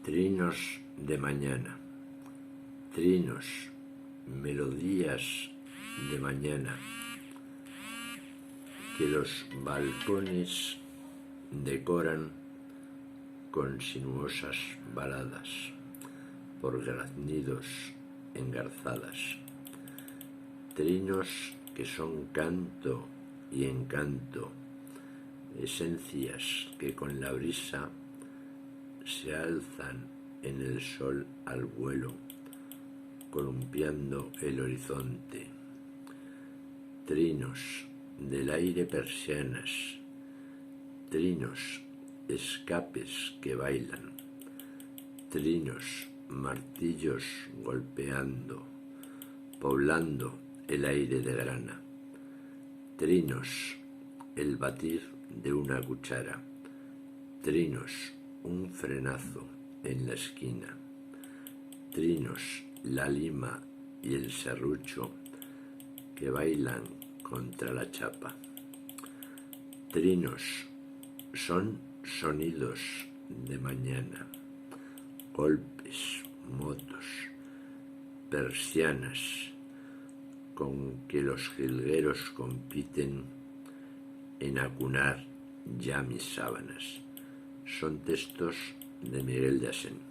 Trinos de mañana, trinos, melodías de mañana, que los balcones decoran con sinuosas baladas por graznidos engarzadas, trinos que son canto y encanto, esencias que con la brisa se alzan en el sol al vuelo, columpiando el horizonte. Trinos del aire, persianas, trinos escapes que bailan, trinos martillos golpeando, poblando el aire de grana, trinos el batir de una cuchara, trinos un frenazo en la esquina, trinos la lima y el serrucho que bailan contra la chapa. Trinos son sonidos de mañana, golpes, motos, persianas con que los jilgueros compiten en acunar ya mis sábanas. Son textos de Miguel de Asén.